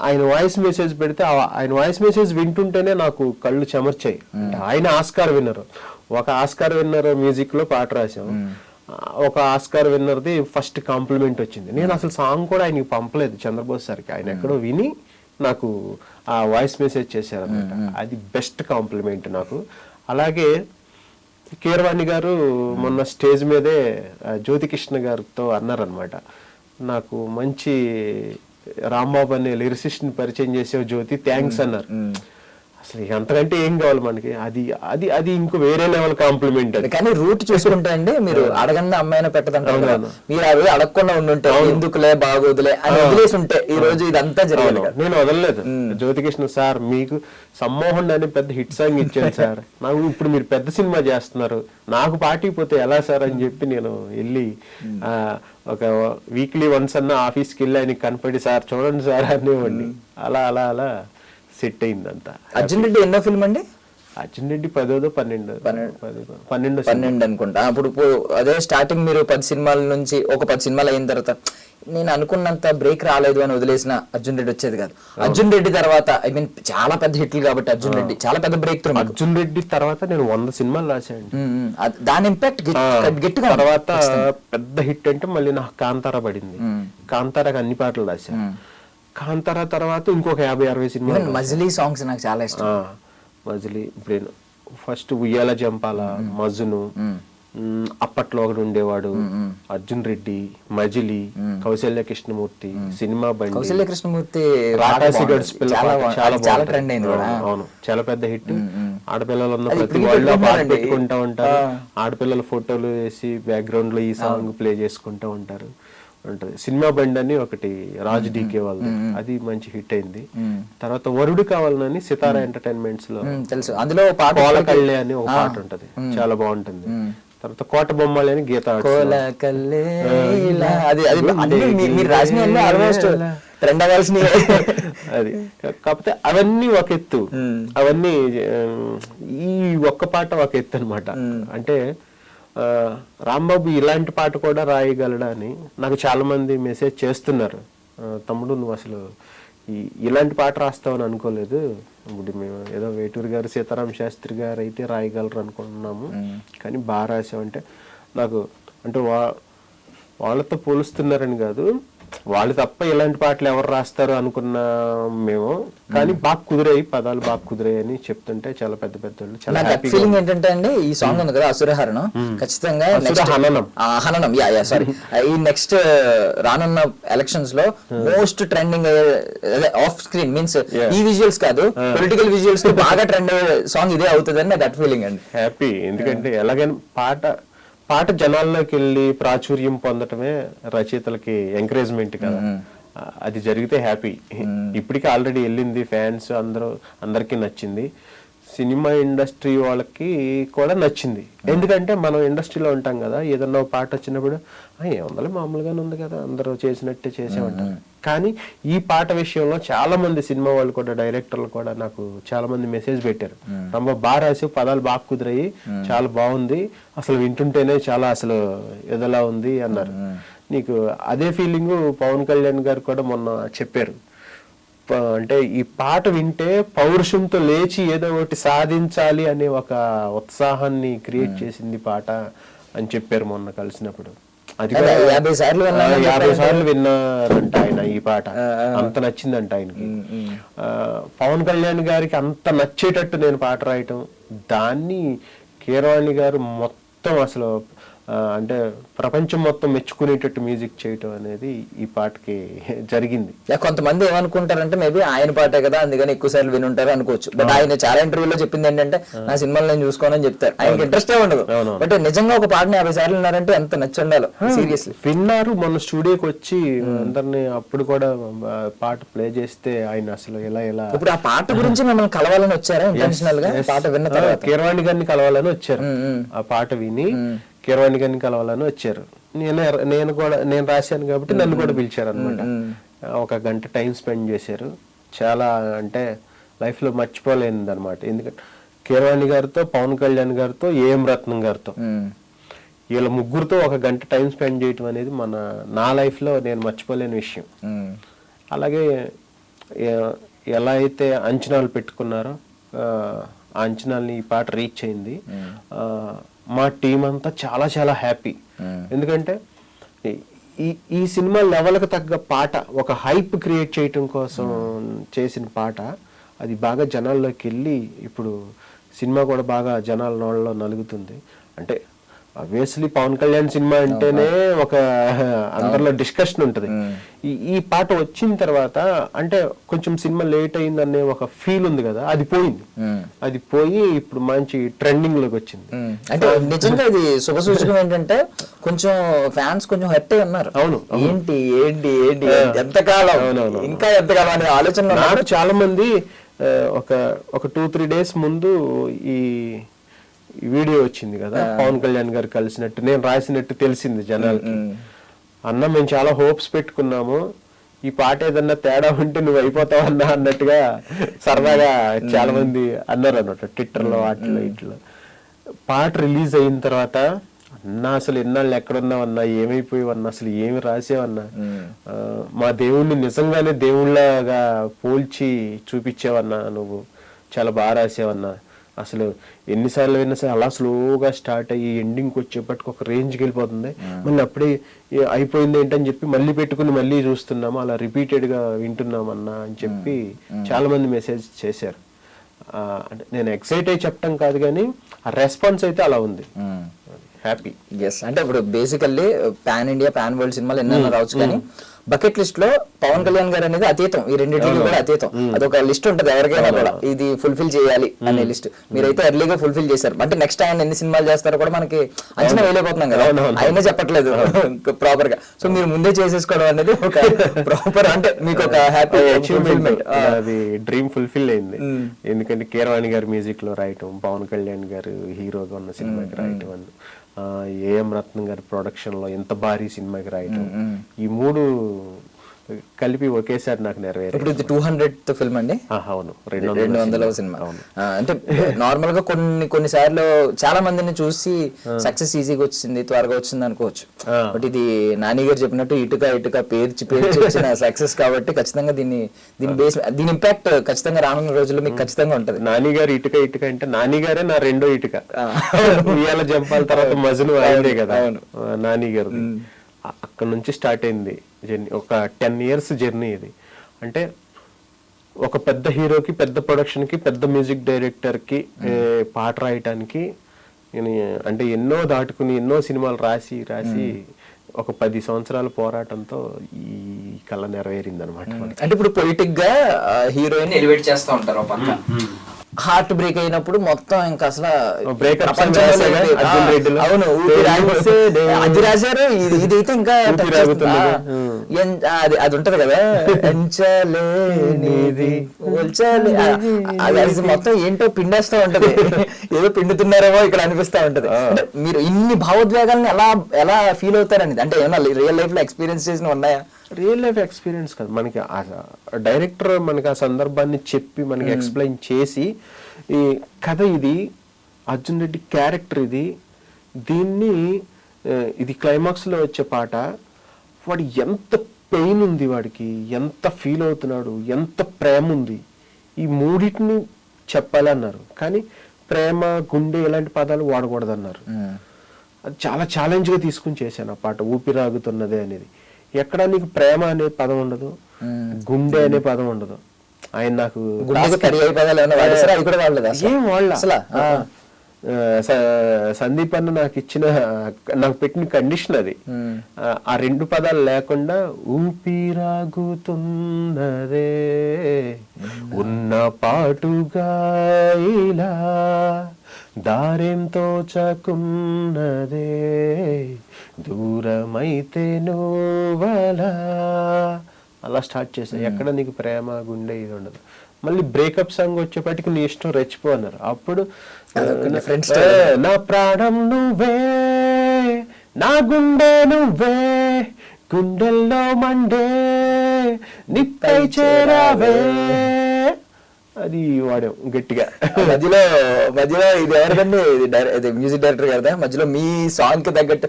ఆయన వాయిస్ మెసేజ్ పెడితే ఆయన వాయిస్ మెసేజ్ వింటుంటేనే నాకు కళ్ళు చెమర్చాయి. అంటే ఆయన ఆస్కార్ విన్నర్, ఒక ఆస్కార్ విన్నర్ మ్యూజిక్ లో పాట రాశాం, ఒక ఆస్కార్ విన్నర్ది ఫస్ట్ కాంప్లిమెంట్ వచ్చింది. నేను అసలు సాంగ్ కూడా ఆయనకి పంపలేదు చంద్రబోస్ సార్కి, ఆయన ఎక్కడో విని నాకు ఆ వాయిస్ మెసేజ్ చేశారు అనమాట. అది బెస్ట్ కాంప్లిమెంట్ నాకు. అలాగే కీరవాణి గారు మొన్న స్టేజ్ మీదే జ్యోతికృష్ణ గారితో అన్నారనమాట, నాకు మంచి రాంబాబు అనే లిరిసిస్ట్ ని పరిచయం చేసావు జ్యోతి, థ్యాంక్స్ అన్నారు. అసలు అంతకంటే ఏం కావాలి మనకి, అది అది అది ఇంకో వేరే లెవెల్ కాంప్లిమెంట్. అది కానీ రూట్ చూసుకుంటే అండి, మీరు అడగండి అమ్మాయిని పెట్టదంటారు, మీరు అవి అడగకుండా ఉండుంటే ఎందుకులే బాగోదులే అని వదిలేసి ఉంటే ఈ రోజు ఇదంతా జరిగింది. నేను వదలలేదు. జ్యోతికృష్ణ సార్ మీకు సమ్మోహన్ అనే పెద్ద హిట్ సాంగ్ ఇచ్చాను సార్, నాకు ఇప్పుడు మీరు పెద్ద సినిమా చేస్తున్నారు, నాకు పార్టీ పోతే ఎలా సార్ అని చెప్పి నేను వెళ్ళి ఒక వీక్లీ వన్స్ అన్న ఆఫీస్కి వెళ్ళి ఆయనకి కనపడి సార్ చూడండి సార్ అనేవాడిని. అలా అలా అలా సెట్ అయింది అంతా. అర్జున్ రెడ్డి ఎన్నో ఫిల్మ్ అండి? అర్జున్ రెడ్డి 10వ 12 అనుకుంటా. అప్పుడు అదే స్టార్టింగ్ మీరు 10 సినిమాల నుంచి ఒక 10 సినిమాలు అయిన తర్వాత నేను అనుకున్నంత బ్రేక్ రాలేదు అని వదిలేసిన అర్జున్ రెడ్డి వచ్చేది కాదు. అర్జున్ రెడ్డి తర్వాత ఐ మీన్ చాలా పెద్ద హిట్లు కాబట్టి అర్జున్ రెడ్డి చాలా పెద్ద బ్రేక్ త్రూ. అర్జున్ రెడ్డి తర్వాత నేను 100 సినిమాలు రాశాను. దాని ఇంపాక్ట్ గట్టిగా. తర్వాత పెద్ద హిట్ అంటే మళ్ళీ నాకు కాంతారా పడింది. కాంతారాకి అన్ని పాటలు రాశాను. కాంతారా తర్వాత ఇంకొక 50-60 సినిమాలు. మజిలీ సాంగ్స్ నాకు చాలా ఇష్టం. మజిలీ ఇప్పుడు ఫస్ట్ ఉయ్యాల జంపాల, మజును, అప్పట్లో ఒకడు ఉండేవాడు, అర్జున్ రెడ్డి, మజిలీ, కౌశల్య కృష్ణమూర్తి, సినిమా బండి, కౌశల్య కృష్ణమూర్తి రాకాసి గడ్స్ పిల్ల చాలా ట్రెండ్ అయింది. అవును, చాలా పెద్ద హిట్. ఆడపిల్లలు ఉన్న ప్రతి వాళ్ళు పాట పెట్టుకుంటా ఉంటారు, ఆడపిల్లల ఫోటోలు వేసి బ్యాక్గ్రౌండ్ లో ఈ సాంగ్ ప్లే చేసుకుంటా ఉంటారు. ఉంటది సినిమా బండి అని ఒకటి రాజ్ డీకే వాళ్ళది, అది మంచి హిట్ అయింది. తర్వాత వరుడు కావాలని సితారా ఎంటర్టైన్మెంట్స్ లో తెలుసు, అందులో కోలకల్లే అని ఒక పాట ఉంటది, చాలా బాగుంటుంది. తర్వాత కోట బొమ్మలు అని గీత అది. కాకపోతే అవన్నీ ఒక ఎత్తు, అవన్నీ ఈ ఒక్క పాట ఒక ఎత్తు అనమాట. అంటే రాంబాబు ఇలాంటి పాట కూడా రాయగలడా అని నాకు చాలా మంది మెసేజ్ చేస్తున్నారు, తమ్ముడు నువ్వు అసలు ఇలాంటి పాట రాస్తావని అనుకోలేదు, ఇప్పుడు మేము ఏదో వేటూరు గారు సీతారాం శాస్త్రి గారు అయితే రాయగలరు అనుకుంటున్నాము, కానీ బాగా రాసావంటే నాకు అంటే వాళ్ళతో పోలుస్తున్నారని కాదు, వాళ్ళు తప్ప ఇలాంటి పాటలు ఎవరు రాస్తారు అనుకున్నా మేము, కానీ బాగా కుదిరాయి, పదాలు బాగా కుదిరాయి అని చెప్తుంటే చాలా పెద్ద పెద్దోళ్ళు చాలా హ్యాపీ. ఫీలింగ్ ఏంటంటే అండి, ఈ సాంగ్ ఉంది కదా అసురహరణం, ఖచ్చితంగా హననం సారీ ఈ నెక్స్ట్ రానున్న ఎలక్షన్స్ లో most trending off screen means ఈ విజువల్స్ కాదు పొలిటికల్ విజువల్స్ బాగా ట్రెండ్ సాంగ్ ఇదే అవుతుందని నాకు దట్ ఫీలింగ్ అండి. హ్యాపీ, ఎందుకంటే ఎలాగైనా పాట జనాల్లోకి వెళ్ళి ప్రాచుర్యం పొందటమే రచయితలకి ఎంకరేజ్మెంట్ కదా, అది జరిగితే హ్యాపీ. ఇప్పటికీ ఆల్రెడీ వెళ్ళింది, ఫ్యాన్స్ అందరికీ నచ్చింది, సినిమా ఇండస్ట్రీ వాళ్ళకి కూడా నచ్చింది. ఎందుకంటే మనం ఇండస్ట్రీలో ఉంటాం కదా, ఏదన్నా పాట వచ్చినప్పుడు ఏముందలే మామూలుగానే ఉంది కదా, అందరూ చేసినట్టే చేసేమంటారు. కానీ ఈ పాట విషయంలో చాలా మంది సినిమా వాళ్ళు కూడా, డైరెక్టర్లు కూడా నాకు చాలా మంది మెసేజ్ పెట్టారు, ரொம்ப బాగా రాసి పదాలు బాగా కుదిరాయి, చాలా బాగుంది, అసలు వింటుంటేనే చాలా అసలు ఎదలా ఉంది అన్నారు. నీకు అదే ఫీలింగ్ పవన్ కళ్యాణ్ గారు కూడా మొన్న చెప్పారు, అంటే ఈ పాట వింటే పౌరుషంతో లేచి ఏదో ఒకటి సాధించాలి అనే ఒక ఉత్సాహాన్ని క్రియేట్ చేసింది పాట అని చెప్పారు మొన్న కలిసినప్పుడు. అది కూడా 50 సార్లు విన్నాను 50 సార్లు విన్నారంట ఆయన ఈ పాట. అంత నచ్చిందంట ఆయనకి. పవన్ కళ్యాణ్ గారికి అంత నచ్చేటట్టు నేను పాట రాయటం, దాన్ని కీరవాణి గారు మొత్తం అసలు అంటే ప్రపంచం మొత్తం మెచ్చుకునేటట్టు మ్యూజిక్ చేయటం అనేది ఈ పాటకి జరిగింది. కొంతమంది ఏమనుకుంటారంటే మేబీ ఆయన పాటే కదా అందుకని ఎక్కువ సార్లు వినుంటారు అనుకోవచ్చు. బట్ ఆయన చాలా ఇంటర్వ్యూలో చెప్పింది ఏంటంటే నా సినిమాలు నేను చూసుకోనని చెప్తారు. ఆయనకి ఇంట్రెస్టే ఉండదు. బట్ నిజంగా ఒక పాటని 50 సార్లు విన్నారంటే ఎంత నచ్చి ఉండాలో. సీరియస్లీ విన్నారు. మొన్న స్టూడియోకి వచ్చి అందరిని అప్పుడు కూడా పాట ప్లే చేస్తే ఆయన అసలు ఎలా ఇప్పుడు ఆ పాట గురించి మిమ్మల్ని కలవాలని వచ్చారా ఇంటెన్షనల్ గా? పాట విన్న తర్వాత కీరవాణి గారిని కలవాలని వచ్చారు. ఆ పాట విని కీరవాణి గారిని కలవాలని వచ్చారు. నేను రాశాను కాబట్టి నన్ను కూడా పిలిచారు అనమాట. 1 గంట టైం స్పెండ్ చేశారు. చాలా అంటే లైఫ్ లో మర్చిపోలేనిది అనమాట. ఎందుకంటే కీరవాణి గారితో, పవన్ కళ్యాణ్ గారితో, ఏఎం రత్నం గారితో వీళ్ళ ముగ్గురుతో 1 గంట టైం స్పెండ్ చేయటం అనేది నా లైఫ్ లో నేను మర్చిపోలేని విషయం. అలాగే ఎలా అయితే అంచనాలు పెట్టుకున్నారో ఆ అంచనాల్ని ఈ పాట రీచ్ అయింది. మా టీం అంతా చాలా చాలా హ్యాపీ. ఎందుకంటే ఈ సినిమా లెవెల్కి తగ్గ పాట, ఒక హైప్ క్రియేట్ చేయటం కోసం చేసిన పాట, అది బాగా జనాల్లోకి వెళ్ళి ఇప్పుడు సినిమా కూడా బాగా జనాల నోళ్ళలో నలుగుతుంది. అంటే ఆబ్వియస్లీ పవన్ కళ్యాణ్ సినిమా అంటేనే ఒక అందరిలో డిస్కషన్ ఉంటుంది. ఈ పాట వచ్చిన తర్వాత అంటే కొంచెం సినిమా లేట్ అయిందనే ఒక ఫీల్ ఉంది కదా, అది పోయింది. అది పోయి ఇప్పుడు మంచి ట్రెండింగ్ లోకి వచ్చింది. అంటే నిజంగా ఇది శుభసూచకం. ఏంటంటే కొంచెం ఫ్యాన్స్ కొంచెం హర్ట్ అయి ఉన్నారు. అవును, ఏంటి ఏంటి ఏంటి ఎంతకాలం ఇంకా ఎంతకాలం అనే ఆలోచన. నాకు చాలా మంది ఒక 2-3 డేస్ ముందు ఈ వీడియో వచ్చింది కదా, పవన్ కళ్యాణ్ గారు కలిసినట్టు నేను రాసినట్టు తెలిసింది జనాలకి. అన్న మేము చాలా హోప్స్ పెట్టుకున్నాము, ఈ పాట ఏదన్నా తేడా ఉంటే నువ్వు అయిపోతావు అన్నా అన్నట్టుగా సరదాగా చాలా మంది అన్నారు అన్నమాట ట్విట్టర్ లో వాటిలో ఇట్లో. పాట రిలీజ్ అయిన తర్వాత అన్నా అసలు ఎన్నాళ్ళు ఎక్కడున్నావన్నా, ఏమైపోయావన్నా, అసలు ఏమి రాసేవన్నా, మా దేవుణ్ణి నిజంగానే దేవుళ్ళగా పోల్చి చూపించావన్నా, నువ్వు చాలా బాగా రాసేవన్నా, అసలు ఎన్నిసార్లు అయినా సరే అలా స్లోగా స్టార్ట్ అయ్యి ఎండింగ్కి వచ్చేపటికి ఒక రేంజ్కి వెళ్ళిపోతుంది. మళ్ళీ అప్పుడే అయిపోయింది ఏంటని చెప్పి మళ్ళీ పెట్టుకుని మళ్ళీ చూస్తున్నాము, అలా రిపీటెడ్గా వింటున్నామన్నా అని చెప్పి చాలా మంది మెసేజ్ చేశారు. అంటే నేను ఎక్సైట్ అయ్యి చెప్పడం కాదు కానీ ఆ రెస్పాన్స్ అయితే అలా ఉంది. హ్యాపీ. ఎస్, అంటే ఇప్పుడు basically pan India pan world సినిమాలు ఎన్నో రావచ్చు, కానీ బకెట్ లిస్ట్ లో పవన్ కళ్యాణ్ గారు అనేది అతీతం. ఈ రెండింటికి కూడా అతీతం. అదొక లిస్ట్ ఉంటుంది ఎవరికైనా కూడా, ఇది ఫుల్ఫిల్ చేయాలి అనే లిస్ట్. మీరైతే ఎర్లీగా ఫుల్ఫిల్ చేశారు. అంటే నెక్స్ట్ ఆయన ఎన్ని సినిమాలు చేస్తారో కూడా మనకి అంచనా వేయలేకపోతున్నాం కదా, ఆయనే చెప్పట్లేదు ప్రాపర్ గా. సో మీరు ముందే చేసేసుకోవడం అనేది ఒక ప్రాపర్, అంటే మీకు ఒక హ్యాపీ అచీవ్మెంట్. అది డ్రీమ్ ఫుల్ఫిల్ అయింది. ఎందుకంటే కీరవాణి గారు మ్యూజిక్ లో రాయటం, పవన్ కళ్యాణ్ గారు హీరోగా ఉన్న సినిమాకి రాయటం, ఏఎం రత్నం గారి ప్రొడక్షన్ లో ఎంత భారీ సినిమాకి రాయటం, ఈ 3 కలిపి ఒకేసారి నాకు నెరవేరు. ఇప్పుడు ఇది 200th ఫిల్మ్ అండి. అవును, 200వ సినిమా. అంటే నార్మల్ గా కొన్ని సార్లు చాలా మందిని చూసి సక్సెస్ ఈజీగా వచ్చింది, త్వరగా వచ్చింది అనుకోవచ్చు. బట్ ఇది నాని గారు చెప్పినట్టు ఇటుక పేర్చి వచ్చిన సక్సెస్ కాబట్టి ఖచ్చితంగా దీని ఇంపాక్ట్ ఖచ్చితంగా రానున్న రోజుల్లో మీకు ఖచ్చితంగా ఉంటది. నాని గారు ఇటుక అంటే నాని గారే నా రెండో ఇటుక. ఉయ్యాల జంపాల తర్వాత మజను అయిందే కదా నాని గారు. అక్కడ నుంచి స్టార్ట్ అయింది జర్నీ. ఒక 10 years జర్నీ ఇది. అంటే ఒక పెద్ద హీరోకి, పెద్ద ప్రొడక్షన్ కి, పెద్ద మ్యూజిక్ డైరెక్టర్ కి పాట రాయటానికి నేను అంటే ఎన్నో దాటుకుని ఎన్నో సినిమాలు రాసి ఒక 10 సంవత్సరాల పోరాటంతో ఈ కళ నెరవేరింది అనమాట. అంటే ఇప్పుడు పొలిటిక్ గా హీరోయిన్ ఎలివేట్ చేస్తూ ఉంటారు. ఒక పక్క హార్ట్ బ్రేక్ అయినప్పుడు మొత్తం ఇంకా అసలు అవును అది రాశారు. ఇదైతే ఇంకా అది ఉంటది కదా, అది మొత్తం ఏంటో పిండేస్తా ఉంటది, ఏదో పిండుతున్నారేమో ఇక్కడ అనిపిస్తా ఉంటది. మీరు ఇన్ని భావోద్వేగాలను ఎలా ఫీల్ అవుతారని, అంటే ఏమన్నా రియల్ లైఫ్ లో ఎక్స్పీరియన్స్ చేసిన ఉన్నాయా? రియల్ లైఫ్ ఎక్స్పీరియన్స్ కాదు, మనకి డైరెక్టర్ మనకి ఆ సందర్భాన్ని చెప్పి మనకి ఎక్స్ప్లెయిన్ చేసి, ఈ కథ ఇది, అర్జున్ రెడ్డి క్యారెక్టర్ ఇది క్లైమాక్స్ లో వచ్చే పాట, వాడు ఎంత పెయిన్ ఉంది, వాడికి ఎంత ఫీల్ అవుతున్నాడు, ఎంత ప్రేమ ఉంది, ఈ మూడింటిని చెప్పాలన్నారు. కానీ ప్రేమ, గుండె ఇలాంటి పదాలు వాడకూడదన్నారు. అది చాలా ఛాలెంజ్గా తీసుకుని చేశాను ఆ పాట, ఊపిరాగుతున్నదే అనేది. ఎక్కడ నీకు ప్రేమ అనే పదం ఉండదు, గుండె అనే పదం ఉండదు. ఆయన నాకు ఏం వాళ్ళ సందీప్ అన్న నాకు పెట్టిన కండిషన్ అది. ఆ 2 పదాలు లేకుండా ఊపిరాగుతున్నదే ఉన్న పాటుగా ఇలా దారేం తోచకున్నదే దూరమైతే నువ్వలా అలా స్టార్ట్ చేసా. ఎక్కడ నీకు ప్రేమ గుండె ఇది ఉండదు. మళ్ళీ బ్రేకప్ సాంగ్ వచ్చేపాటికి నీ ఇష్టం రెచ్చిపో అన్నారు. అప్పుడు నా ప్రాణం నువ్వే, నా గుండె నువ్వే, గుండెల్లో మండే నిప్పై చేరావే, అది వాడాం గట్టిగా. మధ్యలో ఇది ఎవరిదండి, ఇది మ్యూజిక్ డైరెక్టర్ కదా, మధ్యలో మీ సాంగ్ కి తగ్గట్టు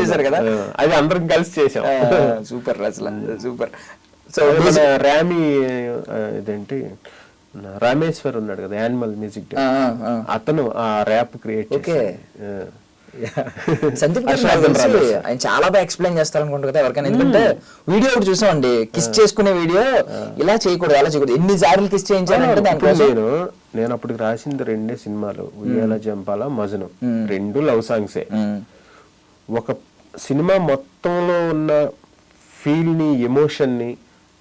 చేశారు కదా, అది అందరం కలిసి చేసాం. సూపర్ అసలు సూపర్. సో రామి ఇదేంటి రామేశ్వర్ ఉన్నాడు కదా యానిమల్ మ్యూజిక్, అతను ఆ ర్యాప్ క్రియేట్ సందీప్ ఆయన చాలా బాగా ఎక్స్ప్లెయిన్ చేస్తారు అనుకుంటా కదా ఎవరికైనా. ఎందుకంటే వీడియో ఒకటి చూసామండి, కిస్ చేసుకునే వీడియో, ఇలా చేయకూడదు అలా చేయకూడదు, ఎన్ని సార్లు కిస్ చేయించాలంటే నేను అప్పటికి రాసింది 2 సినిమాలు, ఉయ్యాల జంపాల మజను, 2 లవ్ సాంగ్సే. ఒక సినిమా మొత్తంలో ఉన్న ఫీల్ ని, ఎమోషన్ ని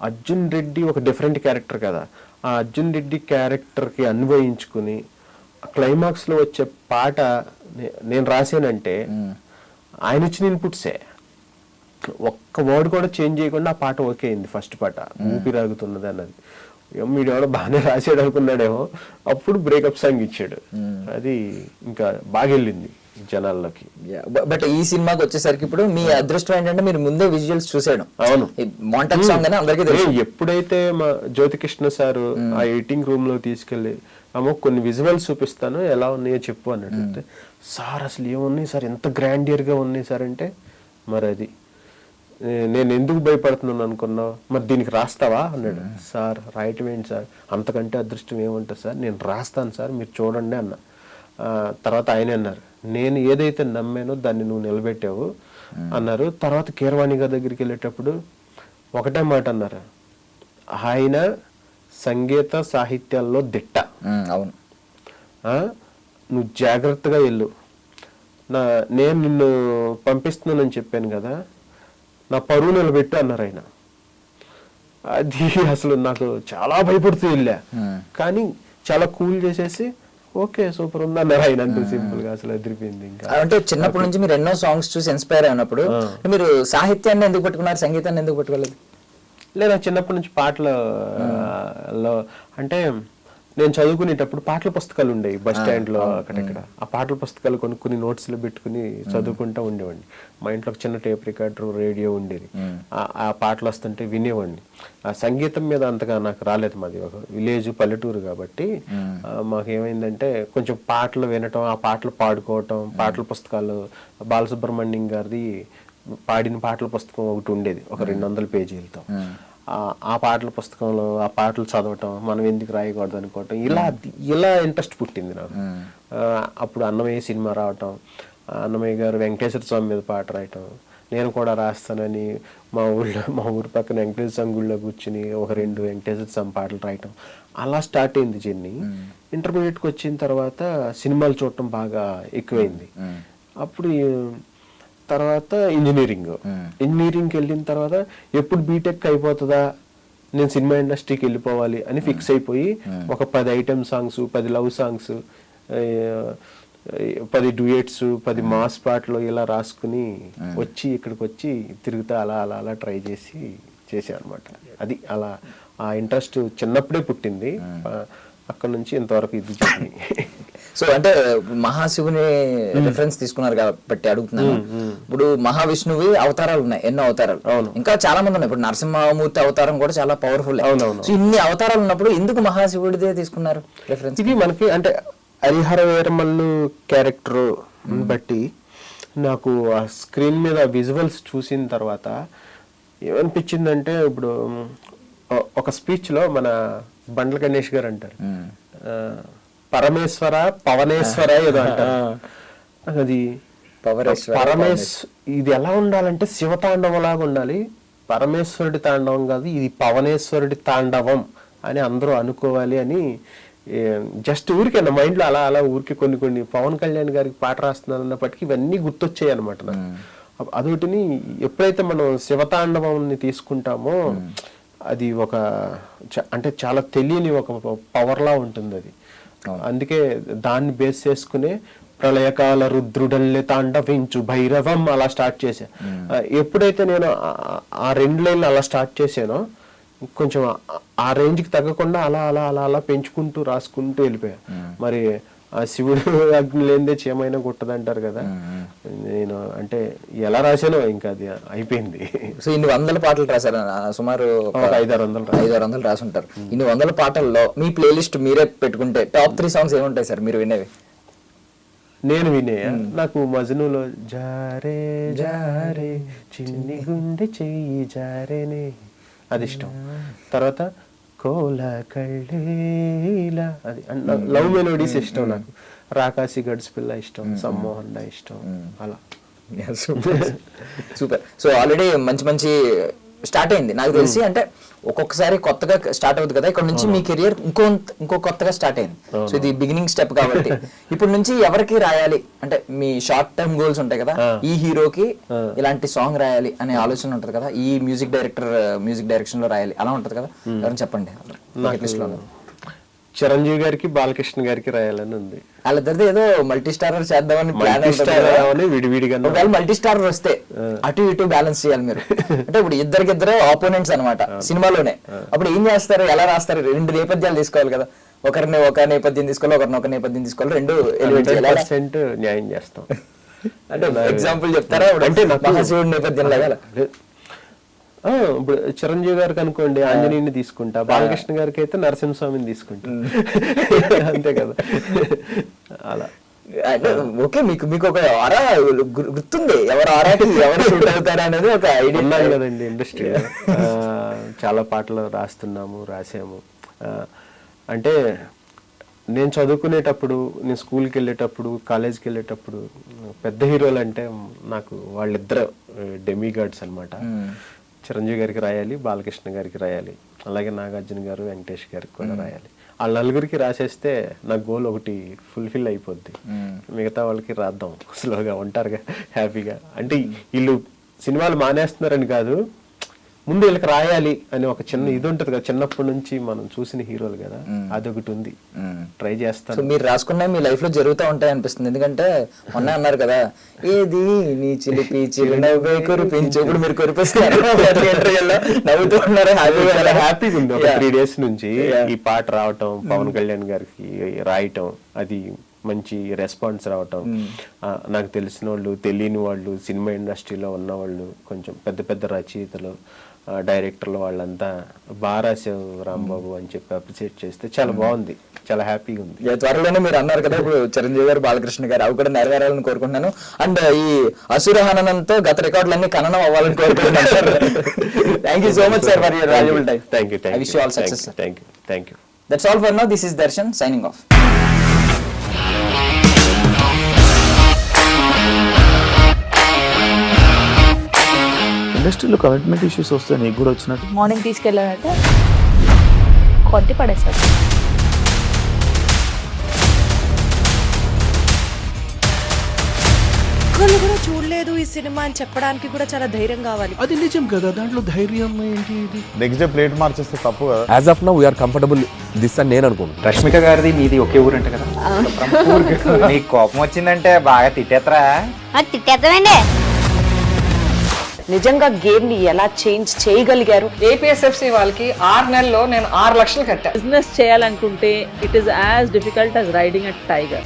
అర్జున్ రెడ్డి ఒక డిఫరెంట్ క్యారెక్టర్ కదా, ఆ అర్జున్ రెడ్డి క్యారెక్టర్ కి అన్వయించుకుని క్లైమాక్స్ లో వచ్చే పాట నేను రాసానంటే ఆయన ఇచ్చిన ఇన్పుట్సే, ఒక్క వర్డ్ కూడా చేంజ్ చేయకుండా ఆ పాట ఓకే అయింది. ఫస్ట్ పాట ఊపిరాగుతున్నది అన్నది మీడెవడో బాగానే రాసాడు అనుకున్నాడేమో, అప్పుడు బ్రేకప్ సాంగ్ ఇచ్చాడు, అది ఇంకా బాగా వెళ్ళింది జనాల్లోకి. బట్ ఈ సినిమాకి వచ్చేసరికి ఇప్పుడు మీ అదృష్టం ఏంటంటే మీరు ముందే విజువల్స్ చూసాడు. అవును, మాంటేజ్ సాంగ్ అని అందరికీ తెలుసు. ఎప్పుడైతే మా జ్యోతికృష్ణ సారు ఆ ఎడిటింగ్ రూమ్ లో తీసుకెళ్లి అమ్మో కొన్ని విజువల్స్ చూపిస్తాను ఎలా ఉన్నాయో చెప్పు అన్నట్టు, సార్ అసలు ఏమున్నాయి సార్, ఎంత గ్రాండియర్ గా ఉన్నాయి సార్ అంటే, మరి అది నేను ఎందుకు భయపడుతున్నాను అనుకున్నావు, మరి దీనికి రాస్తావా అన్నాడు. సార్ రాయటం ఏంటి సార్, అంతకంటే అదృష్టం ఏముంటుంది సార్, నేను రాస్తాను సార్ మీరు చూడండి అన్న. తర్వాత ఆయన అన్నారు, నేను ఏదైతే నమ్మానో దాన్ని నువ్వు నిలబెట్టావు అన్నారు. తర్వాత కీరవాణి గారి దగ్గరికి వెళ్ళేటప్పుడు ఒకటే మాట అన్నారు, ఆయన సంగీత సాహిత్యాల్లో దిట్ట, అవును, నువ్వు జాగ్రత్తగా వెళ్ళు, నేను నిన్ను పంపిస్తున్నానని చెప్పాను కదా, నా పరువు నిలబెట్టు అన్నారు ఆయన. అది అసలు నాకు చాలా భయపడుతూ వెళ్ళా, కానీ చాలా కూల్ చేసేసి ఓకే సూపర్ ఉంది అన్నారు ఆయన. అంత సింపుల్ గా అసలు ఎదిరిపోయింది. ఇంకా అంటే చిన్నప్పటి నుంచి మీరు ఎన్నో సాంగ్స్ చూసి ఇన్స్పైర్ అయినప్పుడు మీరు సాహిత్యాన్ని ఎందుకు పట్టుకున్నారు, సంగీతాన్ని ఎందుకు పట్టుకోలేదు? లేదా చిన్నప్పటి నుంచి పాటలలో అంటే నేను చదువుకునేటప్పుడు పాటల పుస్తకాలు ఉండేవి బస్ స్టాండ్ లో అక్కడెక్కడ, ఆ పాటల పుస్తకాలు కొనుక్కుని నోట్స్ లో పెట్టుకుని చదువుకుంటా ఉండేవాడిని. మా ఇంట్లో ఒక చిన్న టేప్ రికార్డర్, రేడియో ఉండేది, ఆ పాటలు వస్తుంటే వినేవాడిని. ఆ సంగీతం మీద అంతగా నాకు రాలేదు, మాది ఒక విలేజ్ పల్లెటూరు కాబట్టి మాకేమైందంటే కొంచెం పాటలు వినటం, ఆ పాటలు పాడుకోవటం, పాటల పుస్తకాలు బాలసుబ్రహ్మణ్యం గారిది పాడిన పాటల పుస్తకం ఒకటి ఉండేది, ఒక 200 పేజీలతో. ఆ పాటల పుస్తకంలో ఆ పాటలు చదవటం, మనం ఎందుకు రాయకూడదు అనుకోవటం, ఇలా ఇంట్రెస్ట్ పుట్టింది నాకు. అప్పుడు అన్నమయ్య సినిమా రావటం, అన్నమయ్య గారు వెంకటేశ్వర స్వామి మీద పాట రాయటం, నేను కూడా రాస్తానని మా ఊరి పక్కన వెంకటేశ్వర స్వామి గుళ్ళో కూర్చుని ఒక 2 వెంకటేశ్వర స్వామి పాటలు రాయటం, అలా స్టార్ట్ అయింది జర్నీ. ఇంటర్మీడియట్కి వచ్చిన తర్వాత సినిమాలు చూడటం బాగా ఎక్కువైంది. అప్పుడు తర్వాత ఇంజనీరింగ్కి వెళ్ళిన తర్వాత ఎప్పుడు బీటెక్ అయిపోతుందా, నేను సినిమా ఇండస్ట్రీకి వెళ్ళిపోవాలి అని ఫిక్స్ అయిపోయి ఒక 10 item songs, 10 love songs, 10 duets, 10 mass పాటలు ఇలా రాసుకుని వచ్చి ఇక్కడికి వచ్చి తిరుగుతా అలా ట్రై చేశాను అనమాట. అది అలా ఆ ఇంట్రెస్ట్ చిన్నప్పుడే పుట్టింది, అక్కడ నుంచి ఇంతవరకు ఇది జరిగింది. సో అంటే మహాశివుని రిఫరెన్స్ తీసుకున్నారు కాబట్టి అడుగుతున్నాను. ఇప్పుడు మహావిష్ణువి అవతారాలు ఉన్నాయి, ఎన్నో అవతారాలు, ఇంకా చాలా మంది ఉన్నాయి. ఇప్పుడు నరసింహమూర్తి అవతారం కూడా చాలా పవర్ఫుల్. సో ఇన్ని అవతారాలు ఉన్నప్పుడు ఎందుకు మహాశివుడిదే తీసుకున్నారు రిఫరెన్స్? ఇది మనకి అంటే హరిహర వీరమల్లు క్యారెక్టర్ బట్టి నాకు ఆ స్క్రీన్ మీద విజువల్స్ చూసిన తర్వాత ఏమనిపించిందంటే, ఇప్పుడు ఒక స్పీచ్ లో మన బండ్ల గణేష్ గారు అంటారు, పరమేశ్వర పవనేశ్వర ఏదో అంటారు. అది పవరేశ్వర ఇది ఎలా ఉండాలంటే శివతాండవం లాగా ఉండాలి. పరమేశ్వరుడి తాండవం కాదు, ఇది పవనేశ్వరుడి తాండవం అని అందరూ అనుకోవాలి అని జస్ట్ ఊరికే నా మైండ్ లో అలా ఊరికి కొన్ని పవన్ కళ్యాణ్ గారికి పాట రాస్తున్నాను అన్నప్పటికీ ఇవన్నీ గుర్తొచ్చాయి అనమాట నాకు. అదొకటిని ఎప్పుడైతే మనం శివతాండవాన్ని తీసుకుంటామో అది ఒక అంటే చాలా తెలియని ఒక పవర్ లా ఉంటుంది అది. అందుకే దాన్ని బేస్ చేసుకునే ప్రళయకాల రుద్రుడల్లే తాండవించు భైరవం అలా స్టార్ట్ చేశా. ఎప్పుడైతే నేను ఆ 2 లైన్లు అలా స్టార్ట్ చేశానో కొంచెం ఆ రేంజ్కి తగ్గకుండా అలా పెంచుకుంటూ రాసుకుంటూ వెళ్ళిపోయా. మరి ఆ శివుడు అగ్ని లేనిదే చీమైనా కొట్టదంటారు కదా. నేను అంటే ఎలా రాశానో ఇంకా అది అయిపోయింది. సో ఇన్ని 100 పాటలు రాశారు, సుమారు 500-600 రాసుంటారు. ఇన్ని 100 పాటల్లో మీ ప్లేలిస్ట్ మీరే పెట్టుకుంటే టాప్ 3 సాంగ్స్ ఏముంటాయి సార్ మీరు వినేవి? నేను వినే నాకు మజ్నులో జారే జారే చిన్ని గుండె చెయ్యి జారేనే అది ఇష్టం. తర్వాత కోల కళ్ళేలా అది లవ్ మెలోడీస్ ఇష్టం నాకు. రాకాసి గడ్స్ పిల్ల ఇష్టం, సమ్మోహన్ ఇష్టం అలా. సూపర్. సో ఆల్రెడీ మంచి స్టార్ట్ అయింది నాకు తెలిసి. అంటే ఒక్కొక్కసారి కొత్తగా స్టార్ట్ అవుతుంది కదా, ఇక్కడ నుంచి మీ కెరియర్ ఇంకో కొత్తగా స్టార్ట్ అయింది. సో ఇది బిగినింగ్ స్టెప్ కాబట్టి ఇప్పుడు నుంచి ఎవరికి రాయాలి అంటే మీ షార్ట్ టర్మ్ గోల్స్ ఉంటాయి కదా, ఈ హీరోకి ఇలాంటి సాంగ్ రాయాలి అనే ఆలోచన ఉంటది కదా, ఈ మ్యూజిక్ డైరెక్షన్ లో రాయాలి అలా ఉంటది కదా, ఎవరైనా చెప్పండి. చిరంజీవి గారికి బాలకృష్ణ గారికి రాయాలని ఉంది. వాళ్ళిద్దరిది ఏదో మల్టీ స్టారర్ చేద్దామని ప్లాన్. విడివిడిగా ఒకవేళ మల్టీ స్టారర్ వస్తే అటు ఇటు బ్యాలెన్స్ చేయాలి మీరు. అంటే ఇప్పుడు ఇద్దరు ఆపోనెంట్స్ అనమాట సినిమాలోనే. అప్పుడు ఏం చేస్తారు, ఎలా రాస్తారు? 2 నేపథ్యాలు తీసుకోవాలి కదా, ఒకరిని ఒక నేపథ్యం తీసుకోవాలి, ఒకరిని ఒక నేపథ్యం తీసుకోవాలి, 2 100% న్యాయం చేస్తాం. అంటే ఎగ్జాంపుల్ చెప్తారా? అంటే మహాశివుడి నేపథ్యం లాగా ఇప్పుడు చిరంజీవి గారికి అనుకోండి ఆంజనేయుని తీసుకుంటా, బాలకృష్ణ గారికి అయితే నరసింహస్వామిని తీసుకుంటా. అంతే కదా. అలా ఓకే. మీకు ఒక ఆరా గుర్తుంది, ఎవరు ఆరాకి ఎవరు షూట్ అవుతారా అనేది ఒక ఐడియా ఉన్నాయి కదండి. ఇండస్ట్రీ చాలా పాటలు రాసాము. అంటే నేను చదువుకునేటప్పుడు, నేను స్కూల్కి వెళ్ళేటప్పుడు, కాలేజ్కి వెళ్ళేటప్పుడు పెద్ద హీరోలు అంటే నాకు వాళ్ళిద్దరు డెమిగాడ్స్ అనమాట. చిరంజీవి గారికి రాయాలి, బాలకృష్ణ గారికి రాయాలి, అలాగే నాగార్జున గారు, వెంకటేష్ గారికి కూడా రాయాలి. వాళ్ళ నలుగురికి రాసేస్తే నా గోల్ ఒకటి ఫుల్ఫిల్ అయిపోద్ది. మిగతా వాళ్ళకి రాద్దాం స్లోగా ఉంటారుగా హ్యాపీగా. అంటే వీళ్ళు సినిమాలు మానేస్తున్నారని కాదు, ముందు వీళ్ళకి రాయాలి అని ఒక చిన్న ఇది ఉంటది కదా, చిన్నప్పటి నుంచి మనం చూసిన హీరోలు కదా, అదొకటి ఉంది. ట్రై చేస్తాను. మీరు రాసుకున్నా మీ లైఫ్ లో జరుగుతూ ఉంటాయి అనిపిస్తుంది. ఎందుకంటే మొన్న అన్నారు కదా, ఏది నీ చిలిపి చిరునవ్వే కురిపించు, ఇప్పుడు మీరు కురిపిస్తారు నవ్వుతూ ఉన్నారు, హ్యాపీగా ఉంది. ఒక 3 days నుంచి ఈ పాట రావటం, పవన్ కళ్యాణ్ గారికి రాయటం, అది మంచి రెస్పాన్స్ రావటం, నాకు తెలిసిన వాళ్ళు, తెలియని వాళ్ళు, సినిమా ఇండస్ట్రీలో ఉన్న వాళ్ళు, కొంచెం పెద్ద రచయితలు, డైరెక్టర్లు వాళ్ళంతా బాగా రాసావు రాంబాబు అని చెప్పి అప్రిషియేట్ చేస్తే చాలా బాగుంది, చాలా హ్యాపీగా ఉంది. త్వరలోనే మీరు అన్నారు కదా ఇప్పుడు చిరంజీవి గారు, బాలకృష్ణ గారు, అవి కూడా నెరవేరాలని కోరుకుంటున్నాను. అండ్ ఈ అసురహనంతో గత రికార్డులన్నీ ఖననం అవ్వాలని కోరుకుంటున్నాను. Thank you so much sir for your valuable time. Thank you. I wish you all success. Thank you. That's all for now. This is Darshan signing off. ఇండస్ట్రీలో కమిట్మెంట్ ఇష్యూస్ వస్తే నీకు కూడా వచ్చినట్టు? మార్నింగ్ తీసుకెళ్ళానంటే కొట్టి పడేస్తారు. ఒక్కళ్ళు కూడా చూడలేదు ఈ సినిమా అని చెప్పడానికి కూడా చాలా ధైర్యం కావాలి. అది నిజం కదా, దాంట్లో ధైర్యం ఏంటి? నెక్స్ట్ డే ప్లేట్ మార్చేస్తే తప్పు కదా. As of now we're comfortable this అని నేను అనుకుంటున్నాను. రష్మిక గారిది మీది ఒకే ఊరంట కదా. నీకు కోపం వచ్చిందంటే బాగా తిట్టేత్తరా? తిట్టేద్దామండి. నిజంగా గేమ్ ని ఎలా చేంజ్ చేయగలిగారు? ఏపీఎస్ఎఫ్సి వాళ్ళకి 6 నెలల్లో నేను 6 లక్షలు కట్టా. బిజినెస్ చేయాలనుకుంటే it is as difficult as riding a tiger.